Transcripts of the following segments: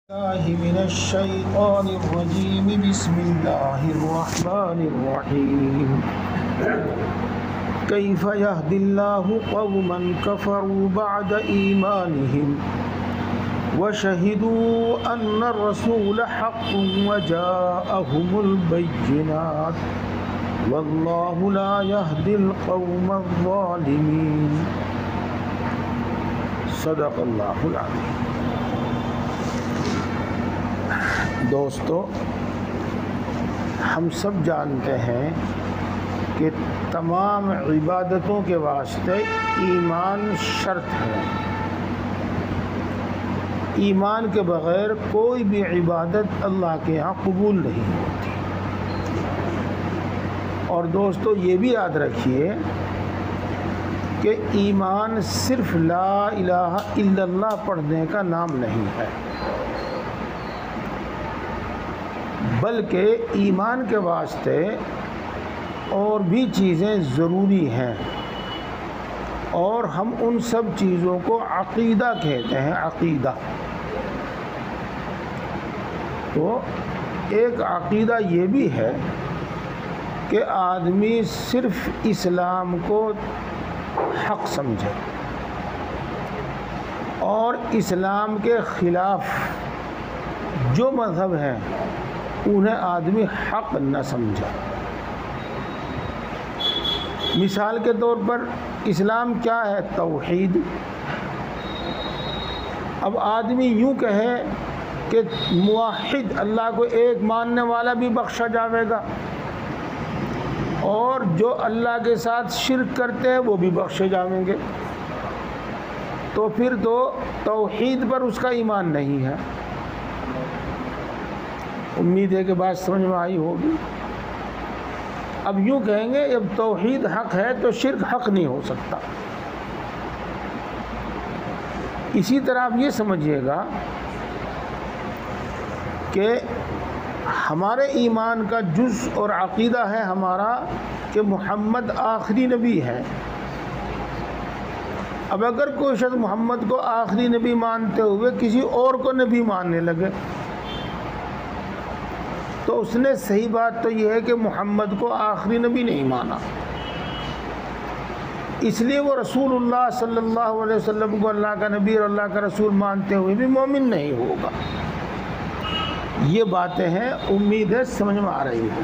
الله من الشيطان الرجيم بسم الله الرحمن الرحيم كيف يهدي الله قوما كفروا بعد إيمانهم وشهدوا أن الرسول حق وجاءهم البينات والله لا يهدي القوم الظالمين صدق الله العظيم۔ دوستو، ہم سب جانتے ہیں کہ تمام عبادتوں کے واسطے ایمان شرط ہے۔ ایمان کے بغیر کوئی بھی عبادت اللہ کے ہاں قبول نہیں ہوتی۔ اور دوستو یہ بھی یاد رکھیے کہ ایمان صرف لا الہ الا اللہ پڑھنے کا نام نہیں ہے، بلکہ ایمان کے واسطے اور بھی چیزیں ضروری ہیں، اور ہم ان سب چیزوں کو عقیدہ کہتے ہیں۔ عقیدہ تو ایک عقیدہ یہ بھی ہے کہ آدمی صرف اسلام کو حق سمجھے اور اسلام کے خلاف جو مذہب ہیں انہیں آدمی حق نہ سمجھے۔ مثال کے طور پر اسلام کیا ہے؟ توحید۔ اب آدمی یوں کہے کہ موحد اللہ کو ایک ماننے والا بھی بخشا جاوے گا، اور جو اللہ کے ساتھ شرک کرتے ہیں وہ بھی بخشے جائیں گے، تو پھر تو توحید پر اس کا ایمان نہیں ہے۔ امید ہے کہ بات سمجھ میں آئی ہوگی۔ اب یوں کہیں گے جب توحید حق ہے تو شرک حق نہیں ہو سکتا۔ اسی طرح آپ یہ سمجھیے گا کہ ہمارے ایمان کا جز اور عقیدہ ہے ہمارا کہ محمد آخری نبی ہے۔ اب اگر کوئی شخص محمد کو آخری نبی مانتے ہوئے کسی اور کو نبی ماننے لگے تو اس نے صحیح بات تو یہ ہے کہ محمد کو آخری نبی نہیں مانا، اس لیے وہ رسول اللہ صلی اللہ علیہ وسلم کو اللہ کا نبی اور اللہ کا رسول مانتے ہوئے بھی مومن نہیں ہوگا۔ یہ باتیں ہیں، امید ہے سمجھ میں آ رہی ہے۔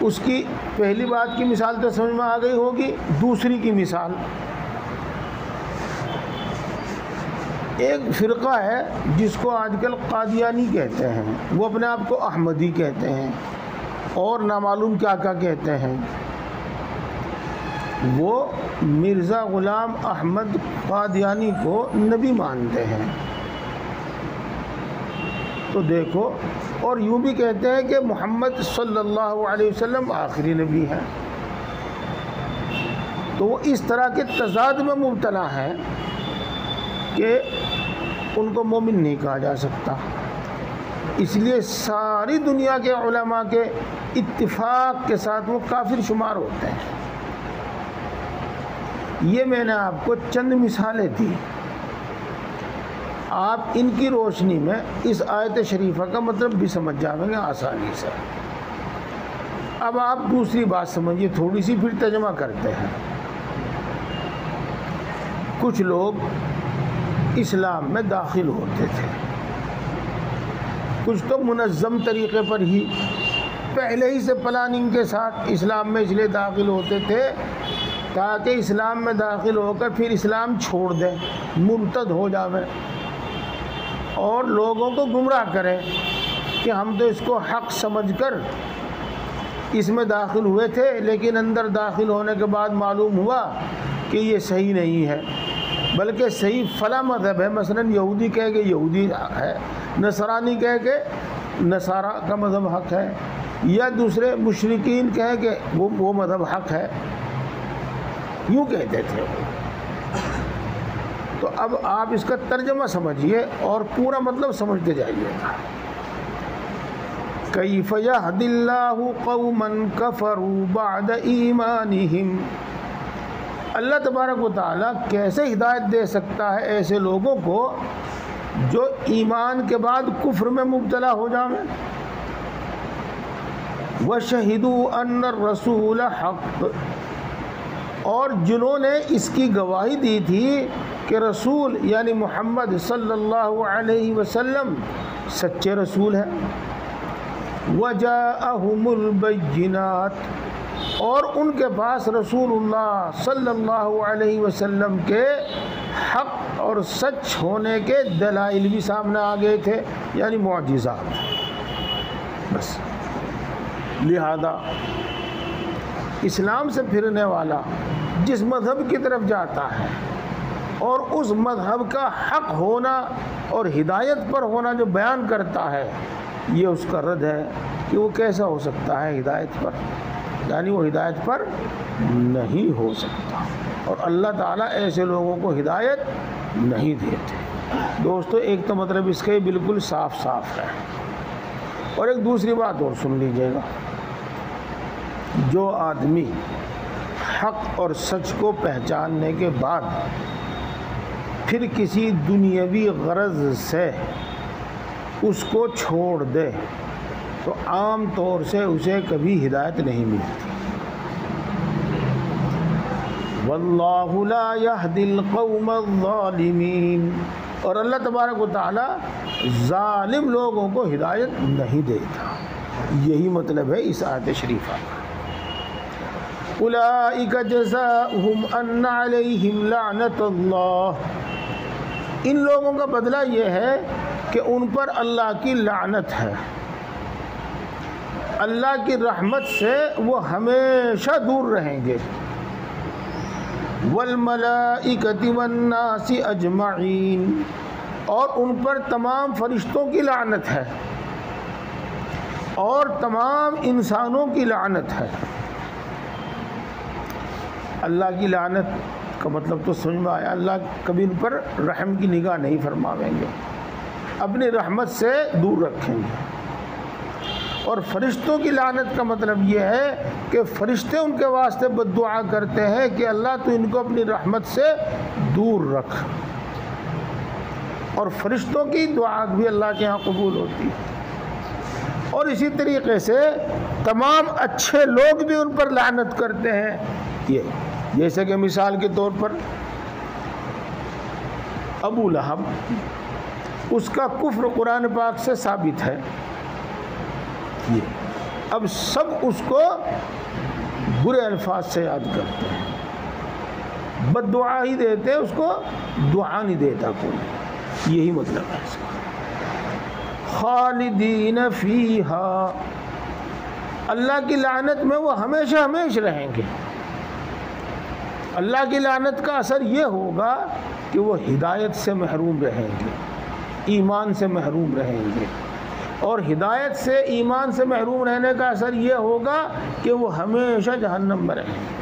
اس کی پہلی بات کی مثال تو سمجھ میں آ گئی ہوگی۔ دوسری کی مثال، ایک فرقہ ہے جس کو آج کل قادیانی کہتے ہیں، وہ اپنے آپ کو احمدی کہتے ہیں اور نامعلوم کیا کیا کہتے ہیں۔ وہ مرزا غلام احمد قادیانی کو نبی مانتے ہیں۔ تو دیکھو، اور یوں بھی کہتے ہیں کہ محمد صلی اللہ علیہ وسلم آخری نبی ہے۔ تو وہ اس طرح کے تضاد میں مبتلا ہے کہ ان کو مومن نہیں کہا جا سکتا۔ اس لیے ساری دنیا کے علماء کے اتفاق کے ساتھ وہ کافر شمار ہوتے ہیں۔ یہ میں نے آپ کو چند مثالیں دی، آپ ان کی روشنی میں اس آیت شریفہ کا مطلب بھی سمجھ جائیں گے آسانی سے۔ اب آپ دوسری بات سمجھیے تھوڑی سی، پھر ترجمہ کرتے ہیں۔ کچھ لوگ اسلام میں داخل ہوتے تھے، کچھ تو منظم طریقے پر ہی پہلے ہی سے پلاننگ کے ساتھ اسلام میں اس لیے داخل ہوتے تھے تاکہ اسلام میں داخل ہو کر پھر اسلام چھوڑ دیں، مرتد ہو جاویں اور لوگوں کو گمراہ کریں کہ ہم تو اس کو حق سمجھ کر اس میں داخل ہوئے تھے، لیکن اندر داخل ہونے کے بعد معلوم ہوا کہ یہ صحیح نہیں ہے، بلکہ صحیح فلاں مذہب ہے۔ مثلا یہودی کہہ کے یہودی ہے، نصرانی کہہ کے نصارہ کا مذہب حق ہے، یا دوسرے مشرکین کہہ کے وہ مذہب حق ہے، یوں کہتے تھے۔ تو اب آپ اس کا ترجمہ سمجھیے اور پورا مطلب سمجھتے جائیے گا۔ کیف یہدی اللہ قوما کفروا بعد ایمانہم، اللہ تبارک و تعالیٰ کیسے ہدایت دے سکتا ہے ایسے لوگوں کو جو ایمان کے بعد کفر میں مبتلا ہو جاویں. وَشَهِدُوا أَنَّ الرَّسُولَ حَقٌّ، اور جنہوں نے اس کی گواہی دی تھی کہ رسول یعنی محمد صلی اللہ علیہ وسلم سچے رسول ہیں. وَجَاءَهُمُ الْبَيِّنَاتُ، اور ان کے پاس رسول اللہ صلی اللہ علیہ وسلم کے حق اور سچ ہونے کے دلائل بھی سامنے آ گئے تھے، یعنی معجزات. بس لہذا اسلام سے پھرنے والا جس مذہب کی طرف جاتا ہے اور اس مذہب کا حق ہونا اور ہدایت پر ہونا جو بیان کرتا ہے، یہ اس کا رد ہے کہ وہ کیسا ہو سکتا ہے ہدایت پر، یعنی وہ ہدایت پر نہیں ہو سکتا، اور اللہ تعالیٰ ایسے لوگوں کو ہدایت نہیں دیتے. دوستو ایک تو مطلب اس کا بالکل صاف صاف ہے، اور ایک دوسری بات اور سن لیجئے گا. جو آدمی حق اور سچ کو پہچاننے کے بعد پھر کسی دنیاوی غرض سے اس کو چھوڑ دے تو عام طور سے اسے کبھی ہدایت نہیں ملتی. واللہ لا یہدی القوم الظالمین، اور اللہ تبارک و تعالی ظالم لوگوں کو ہدایت نہیں دیتا. یہی مطلب ہے اس آیت شریفہ کا. اولئک جزاؤہم ان علیہم لعنت اللہ، ان لوگوں کا بدلہ یہ ہے کہ ان پر اللہ کی لعنت ہے، اللہ کی رحمت سے وہ ہمیشہ دور رہیں گے. والملائکۃ والناس اجمعین، اور ان پر تمام فرشتوں کی لعنت ہے اور تمام انسانوں کی لعنت ہے. اللہ کی لعنت کا مطلب تو سمجھ میں آیا، اللہ کبھی ان پر رحم کی نگاہ نہیں فرماویں گے، اپنی رحمت سے دور رکھیں گے. اور فرشتوں کی لعنت کا مطلب یہ ہے کہ فرشتے ان کے واسطے بد دعا کرتے ہیں کہ اللہ تو ان کو اپنی رحمت سے دور رکھ، اور فرشتوں کی دعا بھی اللہ کے ہاں قبول ہوتی ہے. اور اسی طریقے سے تمام اچھے لوگ بھی ان پر لعنت کرتے ہیں. یہ جیسے کہ مثال کے طور پر ابو لہب، اس کا کفر قرآن پاک سے ثابت ہے. یہ اب سب اس کو برے الفاظ سے یاد کرتے ہیں، بد دعا ہی دیتے ہیں، اس کو دعا نہیں دیتا کوئی. یہی مطلب ہے اس کا. خالدین فیہا، اللہ کی لعنت میں وہ ہمیشہ ہمیشہ رہیں گے. اللہ کی لعنت کا اثر یہ ہوگا کہ وہ ہدایت سے محروم رہیں گے، ایمان سے محروم رہیں گے، اور ہدایت سے ایمان سے محروم رہنے کا اثر یہ ہوگا کہ وہ ہمیشہ جہنم میں رہیں گے.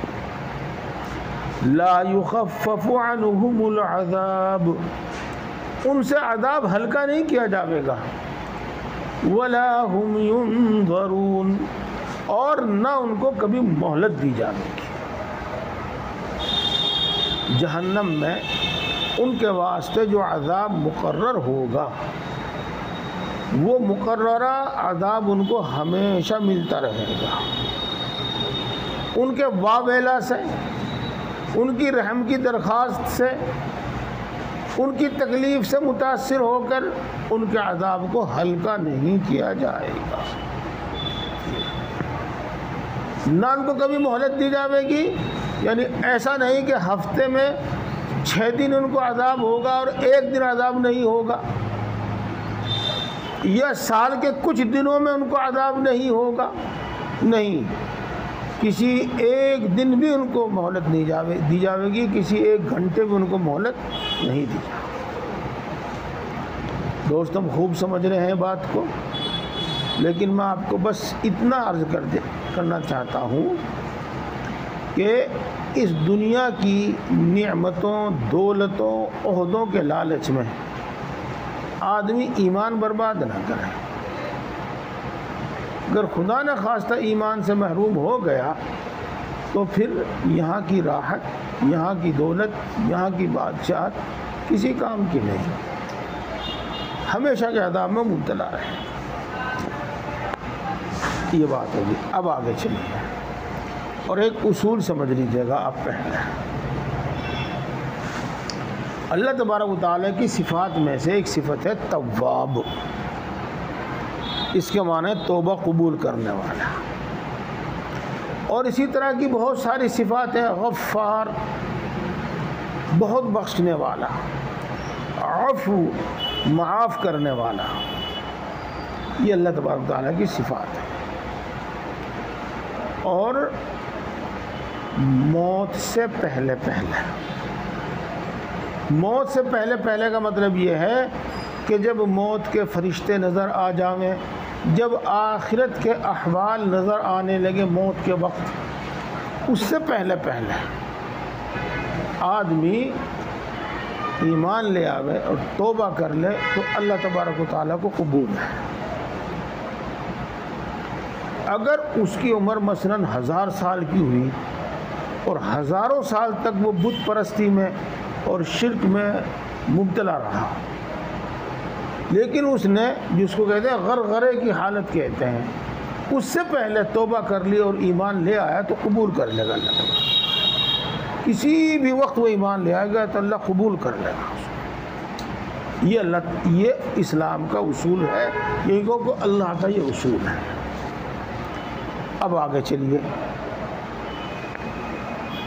لا یخفف عنہم العذاب، ان سے عذاب ہلکا نہیں کیا جاوے گا. ولا هم ينظرون، اور نہ ان کو کبھی مہلت دی جائے گی. جہنم میں ان کے واسطے جو عذاب مقرر ہوگا وہ مقررہ عذاب ان کو ہمیشہ ملتا رہے گا. ان کے واویلا سے، ان کی رحم کی درخواست سے، ان کی تکلیف سے متاثر ہو کر ان کے عذاب کو ہلکا نہیں کیا جائے گا. نہ ان کو کبھی مہلت دی جائے گی، یعنی ایسا نہیں کہ ہفتے میں 6 دن ان کو عذاب ہوگا اور 1 دن عذاب نہیں ہوگا، یا سال کے کچھ دنوں میں ان کو عذاب نہیں ہوگا. نہیں، کسی ایک دن بھی ان کو مہلت نہیں دی جائے گی، کسی ایک گھنٹے بھی ان کو مہلت نہیں دی جائے گی. دوست ہم خوب سمجھ رہے ہیں بات کو، لیکن میں آپ کو بس اتنا عرض کرنا چاہتا ہوں کہ اس دنیا کی نعمتوں، دولتوں، عہدوں کے لالچ میں آدمی ایمان برباد نہ کرے. اگر خدا نہ خواستہ ایمان سے محروم ہو گیا تو پھر یہاں کی راحت، یہاں کی دولت، یہاں کی بادشاہت کسی کام کی نہیں. ہمیشہ کے عذاب میں مبتلا رہے. یہ بات ہوگی. اب آگے چلیے اور ایک اصول سمجھ لیجیے گا آپ پہلے. اللہ تبارک و تعالیٰ کی صفات میں سے ایک صفت ہے تواب. اس کے معنی توبہ قبول کرنے والا. اور اسی طرح کی بہت ساری صفات ہیں. غفار بہت بخشنے والا، عفو معاف کرنے والا. یہ اللہ تبارک و تعالیٰ کی صفات ہے. اور موت سے پہلے پہلے، موت سے پہلے پہلے کا مطلب یہ ہے کہ جب موت کے فرشتے نظر آ جائیں، جب آخرت کے احوال نظر آنے لگے موت کے وقت، اس سے پہلے پہلے آدمی ایمان لے آوے اور توبہ کر لے تو اللہ تبارک و تعالیٰ کو قبول ہے. اگر اس کی عمر مثلاً 1000 سال کی ہوئی اور ہزاروں سال تک وہ بت پرستی میں اور شرک میں مبتلا رہا، لیکن اس نے جس کو کہتے ہیں غرغرے کی حالت کہتے ہیں، اس سے پہلے توبہ کر لی اور ایمان لے آیا تو قبول کر لے گا اللہ تعالیٰ. کسی بھی وقت وہ ایمان لے آئے گا تو اللہ قبول کر لے گا. یہ اسلام کا اصول ہے. یہی کہ اللہ کا یہ اصول ہے. اب آگے چلیے.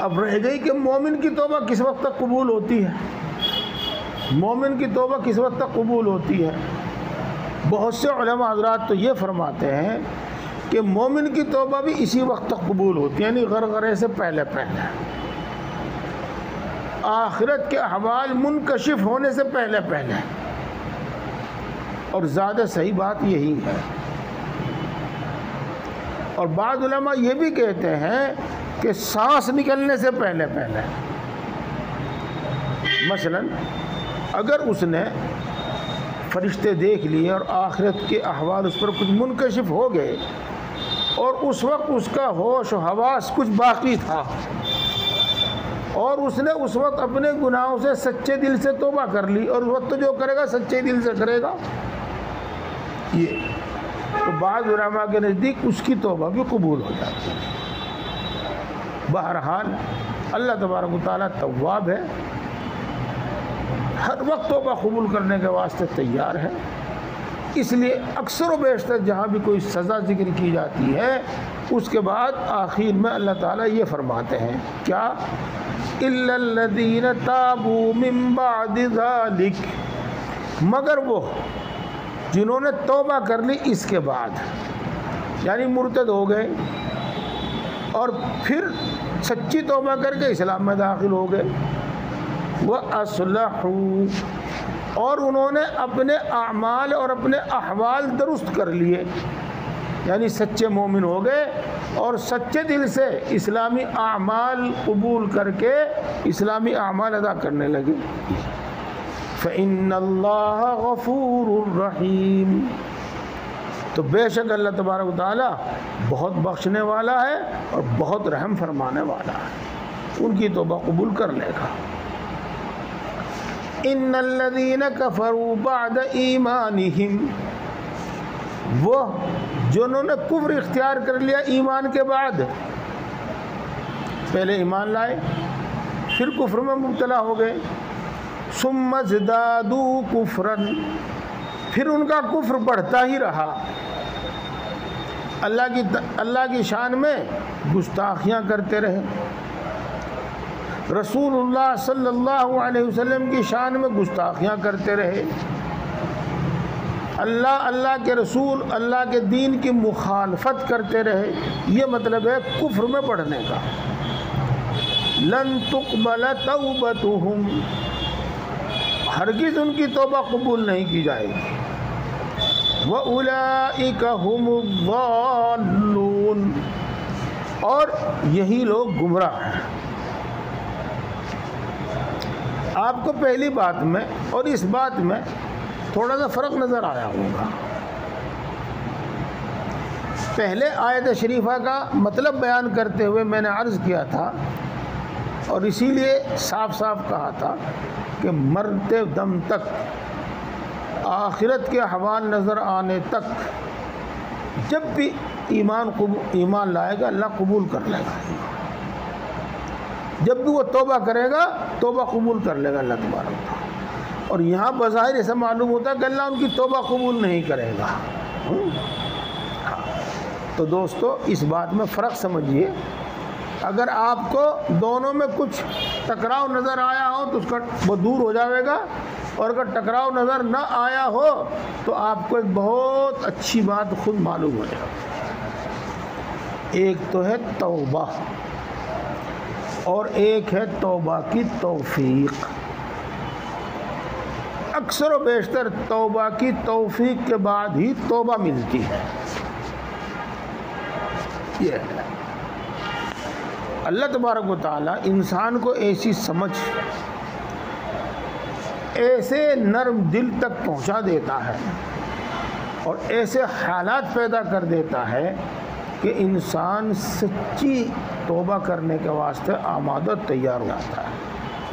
اب رہ گئی کہ مومن کی توبہ کس وقت تک قبول ہوتی ہے. مومن کی توبہ کس وقت تک قبول ہوتی ہے. بہت سے علماء حضرات تو یہ فرماتے ہیں کہ مومن کی توبہ بھی اسی وقت تک قبول ہوتی ہے، یعنی غرغرے سے پہلے پہلے، آخرت کے احوال منکشف ہونے سے پہلے پہلے. اور زیادہ صحیح بات یہی ہے. اور بعض علماء یہ بھی کہتے ہیں کہ سانس نکلنے سے پہلے پہلے. مثلا اگر اس نے فرشتے دیکھ لیے اور آخرت کے احوال اس پر کچھ منکشف ہو گئے اور اس وقت اس کا ہوش و حواس کچھ باقی تھا اور اس نے اس وقت اپنے گناہوں سے سچے دل سے توبہ کر لی، اور اس وقت تو جو کرے گا سچے دل سے کرے گا، یہ تو بعض علماء کے نزدیک اس کی توبہ بھی قبول ہو جاتی ہے. بہرحال اللہ تبارک و تعالیٰ تواب ہے، ہر وقت توبہ قبول کرنے کے واسطے تیار ہے. اس لیے اکثر و بیشتر جہاں بھی کوئی سزا ذکر کی جاتی ہے اس کے بعد آخر میں اللہ تعالیٰ یہ فرماتے ہیں کیا؟ إِلَّا الَّذِينَ تَابُوا مِن بَعْدِ ذَلِكَ، مگر وہ جنہوں نے توبہ کر لی اس کے بعد، یعنی مرتد ہو گئے اور پھر سچی توبہ کر کے اسلام میں داخل ہو گئے، وَأَصْلَحُوا، اور انہوں نے اپنے اعمال اور اپنے احوال درست کر لیے، یعنی سچے مومن ہو گئے اور سچے دل سے اسلامی اعمال قبول کر کے اسلامی اعمال ادا کرنے لگے. فَإِنَّ اللَّهَ غَفُورٌ رَحِيمٌ، تو بے شک اللہ تبارک و تعالیٰ بہت بخشنے والا ہے اور بہت رحم فرمانے والا ہے، ان کی توبہ قبول کر لے گا. ان الذین کفروا بعد ایمانہم، وہ جنہوں نے کفر اختیار کر لیا ایمان کے بعد، پہلے ایمان لائے پھر کفر میں مبتلا ہو گئے، ثم ازدادوا کفرا، پھر ان کا کفر بڑھتا ہی رہا، اللہ کی شان میں گستاخیاں کرتے رہے، رسول اللہ صلی اللہ علیہ وسلم کی شان میں گستاخیاں کرتے رہے، اللہ کے رسول اللہ کے دین کی مخالفت کرتے رہے. یہ مطلب ہے کفر میں بڑھنے کا. لن تقبل توبتہم، ہرگز ان کی توبہ قبول نہیں کی جائے گی. وَأُولَئِكَ هُمُ الضَّالُّونَ، اور یہی لوگ گمراہ ہیں. آپ کو پہلی بات میں اور اس بات میں تھوڑا سا فرق نظر آیا ہوگا. پہلے آیت شریفہ کا مطلب بیان کرتے ہوئے میں نے عرض کیا تھا اور اسی لیے صاف صاف کہا تھا کہ مرتے دم تک آخرت کے احوال نظر آنے تک جب بھی ایمان لائے گا اللہ قبول کر لے گا. جب بھی وہ توبہ کرے گا توبہ قبول کر لے گا اللہ تبارک و تعالیٰ. اور یہاں بظاہر ایسا معلوم ہوتا ہے کہ اللہ ان کی توبہ قبول نہیں کرے گا. تو دوستو اس بات میں فرق سمجھیے. اگر آپ کو دونوں میں کچھ ٹکراؤ نظر آیا ہو تو اس کا وہ دور ہو جائے گا، اور اگر ٹکراؤ نظر نہ آیا ہو تو آپ کو ایک بہت اچھی بات خود معلوم ہو جائے گا. ایک تو ہے توبہ اور ایک ہے توبہ کی توفیق. اکثر و بیشتر توبہ کی توفیق کے بعد ہی توبہ ملتی ہے. یہ ہے اللہ تبارک و تعالیٰ انسان کو ایسی سمجھ، ایسے نرم دل تک پہنچا دیتا ہے اور ایسے حالات پیدا کر دیتا ہے کہ انسان سچی توبہ کرنے کے واسطے آمادہ تیار ہو جاتا ہے،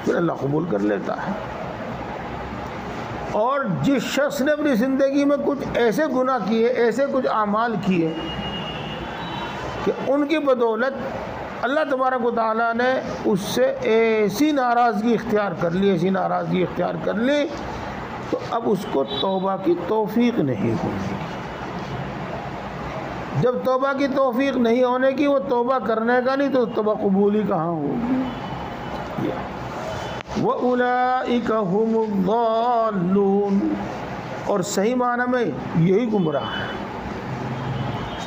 پھر اللہ قبول کر لیتا ہے. اور جس شخص نے اپنی زندگی میں کچھ ایسے گناہ کیے، ایسے کچھ اعمال کیے کہ ان کی بدولت اللہ تبارک و تعالیٰ نے اس سے ایسی ناراضگی اختیار کر لی، تو اب اس کو توبہ کی توفیق نہیں ہوگی. جب توبہ کی توفیق نہیں ہونے کی، وہ توبہ کرنے کا نہیں تو توبہ قبولی کہاں ہوگی. وَأُولَئِكَ هُمُ الضَّالُّونَ. اور صحیح معنی میں یہی گمراہ ہے،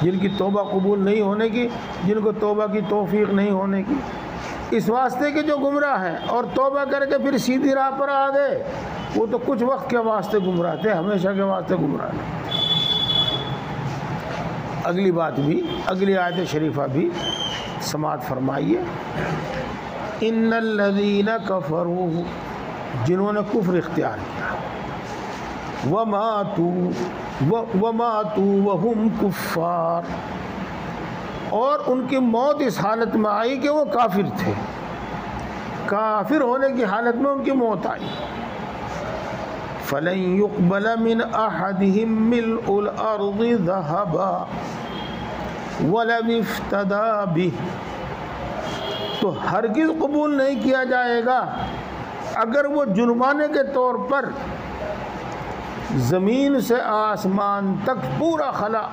جن کی توبہ قبول نہیں ہونے کی، جن کو توبہ کی توفیق نہیں ہونے کی. اس واسطے کہ جو گمراہ ہیں اور توبہ کر کے پھر سیدھی راہ پر آ گئے، وہ تو کچھ وقت کے واسطے گمراہ تھے، ہمیشہ کے واسطے گمراہ نہیں. اگلی بات بھی، اگلی آیت شریفہ بھی سماعت فرمائیے. ان الذین کفروا، جنہوں نے کفر اختیار کیا، وماتوا وهم کفار، اور ان کی موت اس حالت میں آئی کہ وہ کافر تھے، کافر ہونے کی حالت میں ان کی موت آئی. فلن يقبل من احدهم ملء الارض ذهبا ولو افتدى به. تو ہرگز قبول نہیں کیا جائے گا اگر وہ جرمانے کے طور پر زمین سے آسمان تک پورا خلا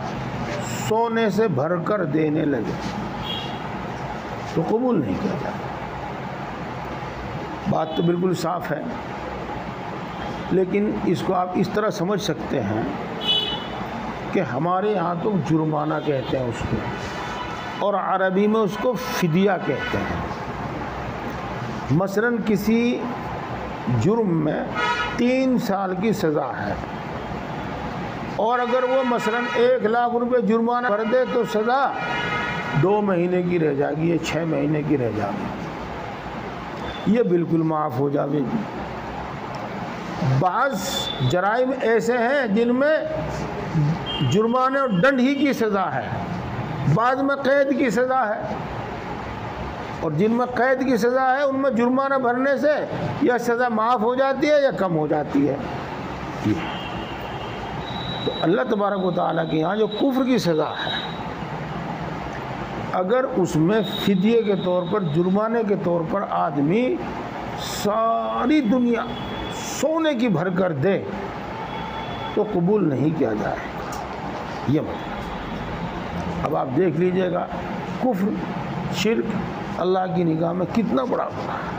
سونے سے بھر کر دینے لگے، تو قبول نہیں کیا جائے. بات تو بالکل صاف ہے، لیکن اس کو آپ اس طرح سمجھ سکتے ہیں کہ ہمارے یہاں تو جرمانہ کہتے ہیں اس کو، اور عربی میں اس کو فدیہ کہتے ہیں. مثلا کسی جرم میں 3 سال کی سزا ہے، اور اگر وہ مثلا 1 لاکھ روپے جرمانہ بھر دے تو سزا 2 مہینے کی رہ جائے گی یا 6 مہینے کی رہ جائے گی، یہ بالکل معاف ہو جائے گی. بعض جرائم ایسے ہیں جن میں جرمانے اور ڈنڈ ہی کی سزا ہے، بعض میں قید کی سزا ہے، اور جن میں قید کی سزا ہے ان میں جرمانہ بھرنے سے یا سزا معاف ہو جاتی ہے یا کم ہو جاتی ہے. تو اللہ تبارک و تعالیٰ کے یہاں جو کفر کی سزا ہے، اگر اس میں فدیے کے طور پر، جرمانے کے طور پر آدمی ساری دنیا سونے کی بھر کر دے تو قبول نہیں کیا جائے گا. یہ مطلب اب آپ دیکھ لیجئے گا کفر، شرک اللہ کی نگاہ میں کتنا بڑا گناہ ہے.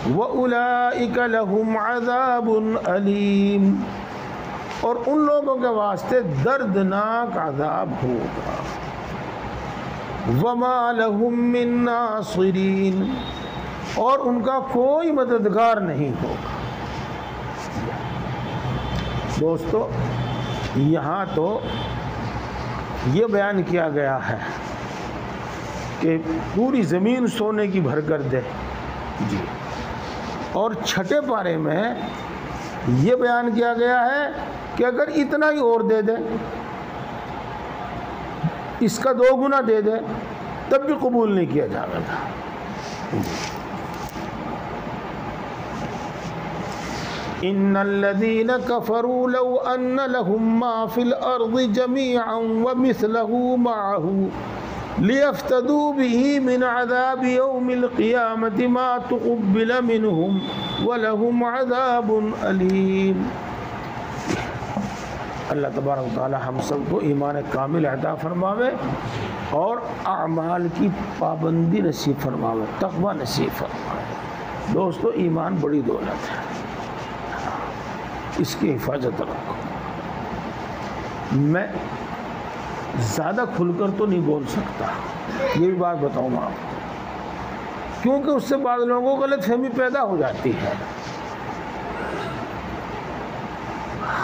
وَأُولَئِكَ لَهُمْ عَذَابٌ أَلِيمٌ، اور ان لوگوں کے واسطے دردناک عذاب ہوگا. وَمَا لَهُم مِّن نَاصِرِينَ، اور ان کا کوئی مددگار نہیں ہوگا. دوستو یہاں تو یہ بیان کیا گیا ہے کہ پوری زمین سونے کی بھر کر دے جی، اور 6 پارے میں یہ بیان کیا گیا ہے کہ اگر اتنا ہی اور دے دے، اس کا 2 گنا دے دے، تب بھی قبول نہیں کیا جائے گا. ان الذين كفروا لو ان لهم ما في الارض جميعا ومثله معه ليفتدوا به من عذاب يوم القيامة ما تقبل منهم ولهم عذاب أليم۔ اللہ تبارک و تعالی ہم سب کو ایمان کامل عطا فرماوے اور اعمال کی پابندی نصیب فرماوے، تقوی نصیب فرماوے۔ دوستو، ایمان بڑی دولت ہے، اس کی حفاظت رکھو۔ میں زیادہ کھل کر تو نہیں بول سکتا، یہ بھی بات بتاؤں گا آپ کو، کیونکہ اس سے بعض لوگوں کو غلط فہمی پیدا ہو جاتی ہے۔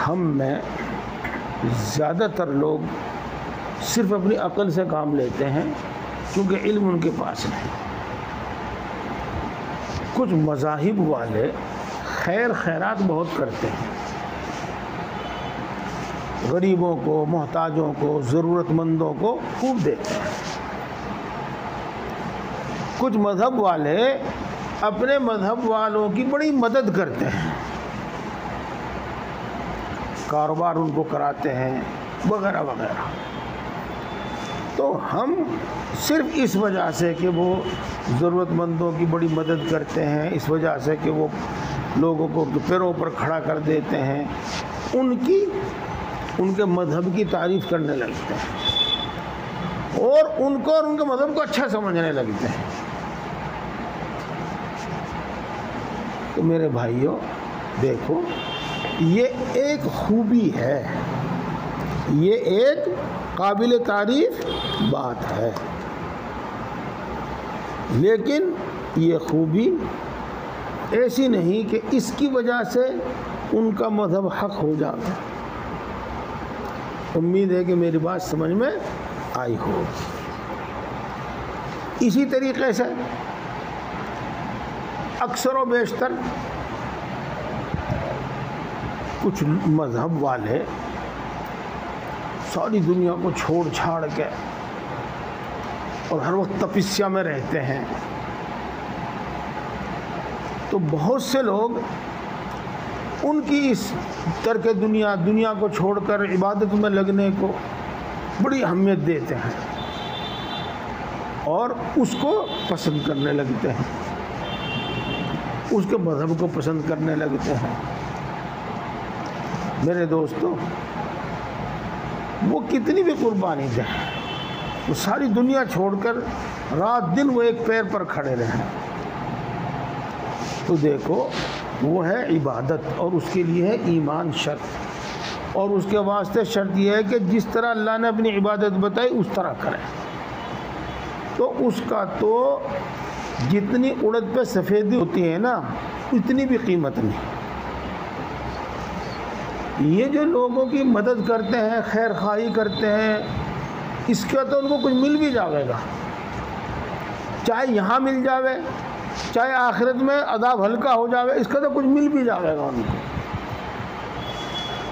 ہم میں زیادہ تر لوگ صرف اپنی عقل سے کام لیتے ہیں، کیونکہ علم ان کے پاس نہیں۔ کچھ مذاہب والے خیر خیرات بہت کرتے ہیں، غریبوں کو، محتاجوں کو، ضرورت مندوں کو خوب دیتے ہیں۔ کچھ مذہب والے اپنے مذہب والوں کی بڑی مدد کرتے ہیں، کاروبار ان کو کراتے ہیں وغیرہ وغیرہ۔ تو ہم صرف اس وجہ سے کہ وہ ضرورت مندوں کی بڑی مدد کرتے ہیں، اس وجہ سے کہ وہ لوگوں کو پیروں پر کھڑا کر دیتے ہیں، ان کے مذہب کی تعریف کرنے لگتے ہیں اور ان کو اور ان کے مذہب کو اچھا سمجھنے لگتے ہیں۔ تو میرے بھائیوں دیکھو، یہ ایک خوبی ہے، یہ ایک قابل تعریف بات ہے، لیکن یہ خوبی ایسی نہیں کہ اس کی وجہ سے ان کا مذہب حق ہو جائے۔ امید ہے کہ میری بات سمجھ میں آئی ہو۔ اسی طریقے سے اکثر و بیشتر کچھ مذہب والے ساری دنیا کو چھوڑ چھاڑ کے اور ہر وقت تپسیا میں رہتے ہیں، تو بہت سے لوگ ان کی اس ترک دنیا کو چھوڑ کر عبادت میں لگنے کو بڑی اہمیت دیتے ہیں اور اس کو پسند کرنے لگتے ہیں، اس کے مذہب کو پسند کرنے لگتے ہیں۔ میرے دوستو، وہ کتنی بھی قربانی دیں، وہ ساری دنیا چھوڑ کر رات دن وہ ایک پیر پر کھڑے رہیں، تو دیکھو وہ ہے عبادت، اور اس کے لیے ہے ایمان شرط، اور اس کے واسطے شرط یہ ہے کہ جس طرح اللہ نے اپنی عبادت بتائی اس طرح کریں۔ تو اس کا تو جتنی اڑد پہ سفیدی ہوتی ہے نا، اتنی بھی قیمت نہیں۔ یہ جو لوگوں کی مدد کرتے ہیں، خیر خواہی کرتے ہیں، اس کا تو ان کو کچھ مل بھی جاوے گا، چاہے یہاں مل جاوے، چاہے آخرت میں عذاب ہلکا ہو جاوے، اس کا تو کچھ مل بھی جاوے گا ان کو۔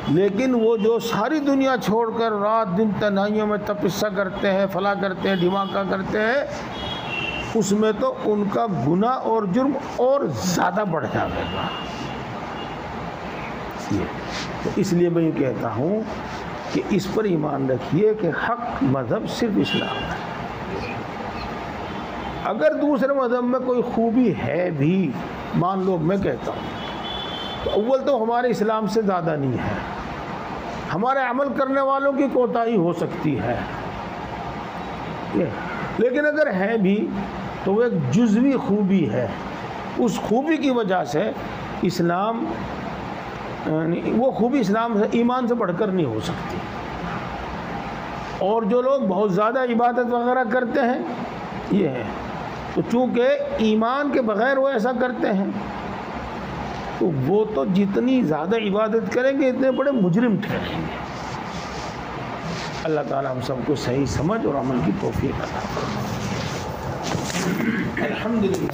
لیکن وہ جو ساری دنیا چھوڑ کر رات دن تنہائیوں میں تپسیا کرتے ہیں، فلاں کرتے ہیں، دھماکہ کرتے ہیں، اس میں تو ان کا گناہ اور جرم اور زیادہ بڑھ جاوے گا۔ تو اس لیے میں یہ کہتا ہوں کہ اس پر ایمان رکھیے کہ حق مذہب صرف اسلام ہے۔ اگر دوسرے مذہب میں کوئی خوبی ہے بھی، مان لو میں کہتا ہوں، تو اول تو ہمارے اسلام سے زیادہ نہیں ہے، ہمارے عمل کرنے والوں کی کوتاہی ہو سکتی ہے، لیکن اگر ہے بھی تو وہ ایک جزوی خوبی ہے۔ اس خوبی کی وجہ سے اسلام، وہ خوبی اسلام سے، ایمان سے بڑھ کر نہیں ہو سکتی۔ اور جو لوگ بہت زیادہ عبادت وغیرہ کرتے ہیں، یہ ہے، تو چونکہ ایمان کے بغیر وہ ایسا کرتے ہیں، تو وہ تو جتنی زیادہ عبادت کریں گے اتنے بڑے مجرم ٹھہریں گے۔ اللہ تعالی ہم سب کو صحیح سمجھ اور عمل کی توفیق عطا فرمائے۔ الحمدللہ۔